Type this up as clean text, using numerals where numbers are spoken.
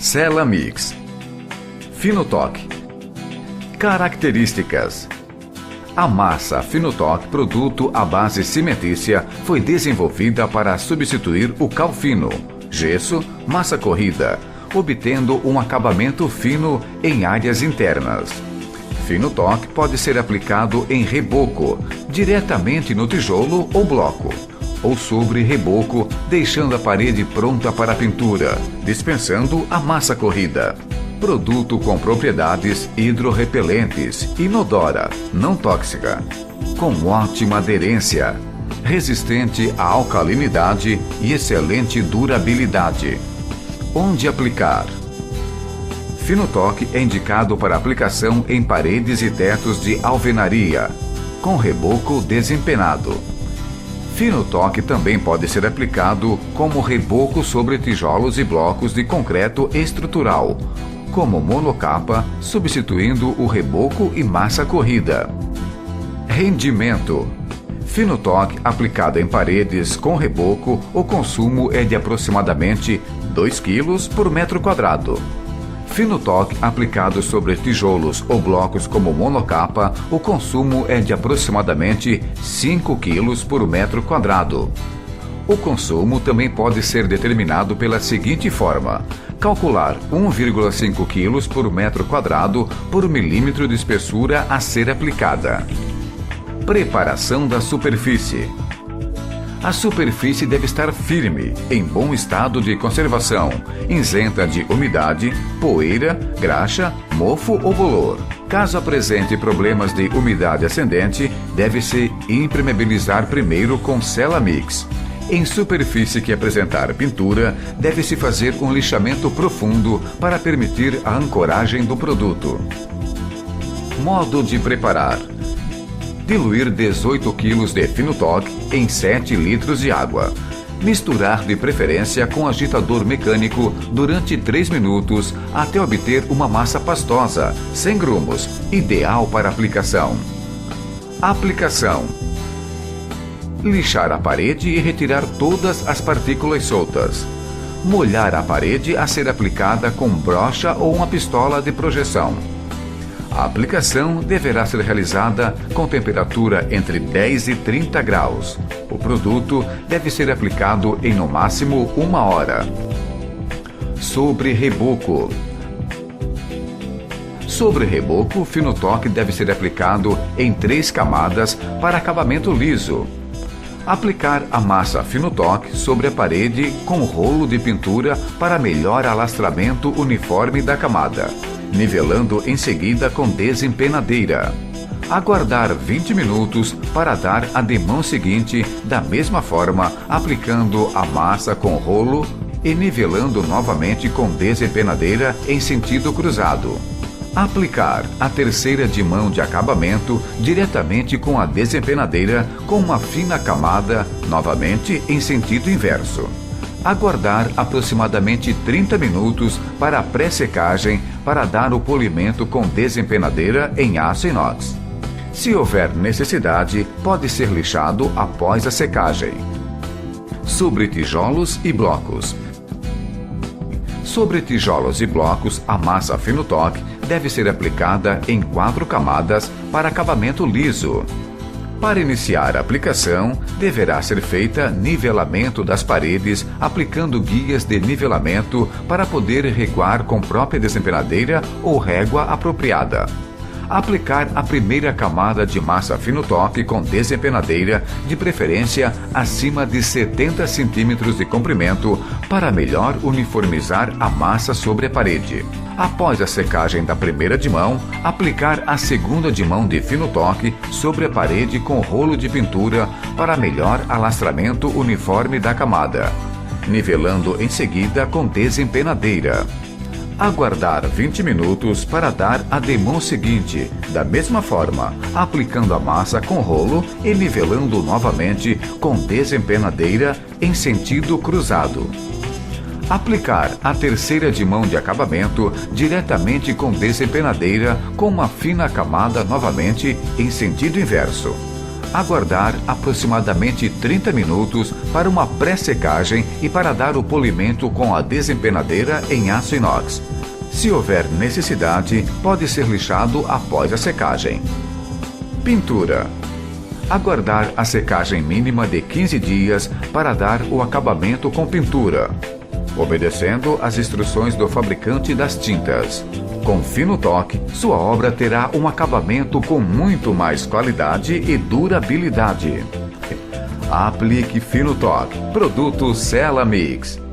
Celamix. Finotoc. Características. A massa Finotoc, produto à base cimentícia, foi desenvolvida para substituir o cal fino, gesso, massa corrida, obtendo um acabamento fino em áreas internas. Finotoc pode ser aplicado em reboco, diretamente no tijolo ou bloco, ou sobre reboco, deixando a parede pronta para a pintura, dispensando a massa corrida. Produto com propriedades hidrorrepelentes, inodora, não tóxica, com ótima aderência, resistente à alcalinidade e excelente durabilidade. Onde aplicar? Finotoc é indicado para aplicação em paredes e tetos de alvenaria, com reboco desempenado. Finotoc também pode ser aplicado como reboco sobre tijolos e blocos de concreto estrutural, como monocapa, substituindo o reboco e massa corrida. Rendimento. Finotoc aplicado em paredes com reboco, o consumo é de aproximadamente 2 kg por metro quadrado. Finotoc aplicado sobre tijolos ou blocos como monocapa, o consumo é de aproximadamente 5 kg por metro quadrado. O consumo também pode ser determinado pela seguinte forma: calcular 1,5 kg por metro quadrado por milímetro de espessura a ser aplicada. Preparação da superfície. A superfície deve estar firme, em bom estado de conservação, isenta de umidade, poeira, graxa, mofo ou bolor. Caso apresente problemas de umidade ascendente, deve-se impermeabilizar primeiro com Celamix. Em superfície que apresentar pintura, deve-se fazer um lixamento profundo para permitir a ancoragem do produto. Modo de preparar. Diluir 18 kg de Finotoc em 7 litros de água. Misturar de preferência com agitador mecânico durante 3 minutos até obter uma massa pastosa, sem grumos, ideal para aplicação. Aplicação. Lixar a parede e retirar todas as partículas soltas. Molhar a parede a ser aplicada com brocha ou uma pistola de projeção. A aplicação deverá ser realizada com temperatura entre 10 e 30 graus. O produto deve ser aplicado em no máximo 1 hora. Sobre reboco. Sobre reboco, o Finotoc deve ser aplicado em 3 camadas para acabamento liso. Aplicar a massa Finotoc sobre a parede com rolo de pintura para melhor alastramento uniforme da camada, nivelando em seguida com desempenadeira. Aguardar 20 minutos para dar a demão seguinte, da mesma forma, aplicando a massa com rolo e nivelando novamente com desempenadeira em sentido cruzado. Aplicar a terceira dimão de acabamento diretamente com a desempenadeira com uma fina camada, novamente em sentido inverso. Aguardar aproximadamente 30 minutos para a pré-secagem para dar o polimento com desempenadeira em aço inox. Se houver necessidade, pode ser lixado após a secagem. Sobre tijolos e blocos. Sobre tijolos e blocos, a massa Finotoc deve ser aplicada em 4 camadas para acabamento liso. Para iniciar a aplicação, deverá ser feita nivelamento das paredes, aplicando guias de nivelamento para poder reguar com própria desempenadeira ou régua apropriada. Aplicar a primeira camada de massa Finotoc com desempenadeira, de preferência acima de 70 cm de comprimento, para melhor uniformizar a massa sobre a parede. Após a secagem da primeira dimão, aplicar a segunda dimão de Finotoc sobre a parede com rolo de pintura para melhor alastramento uniforme da camada, nivelando em seguida com desempenadeira. Aguardar 20 minutos para dar a demão seguinte, da mesma forma, aplicando a massa com rolo e nivelando novamente com desempenadeira em sentido cruzado. Aplicar a terceira dimão de acabamento diretamente com desempenadeira com uma fina camada novamente em sentido inverso. Aguardar aproximadamente 30 minutos para uma pré-secagem e para dar o polimento com a desempenadeira em aço inox. Se houver necessidade, pode ser lixado após a secagem. Pintura. Aguardar a secagem mínima de 15 dias para dar o acabamento com pintura, obedecendo às instruções do fabricante das tintas. Com Finotoque, sua obra terá um acabamento com muito mais qualidade e durabilidade. Aplique Finotoque, produto Celamix.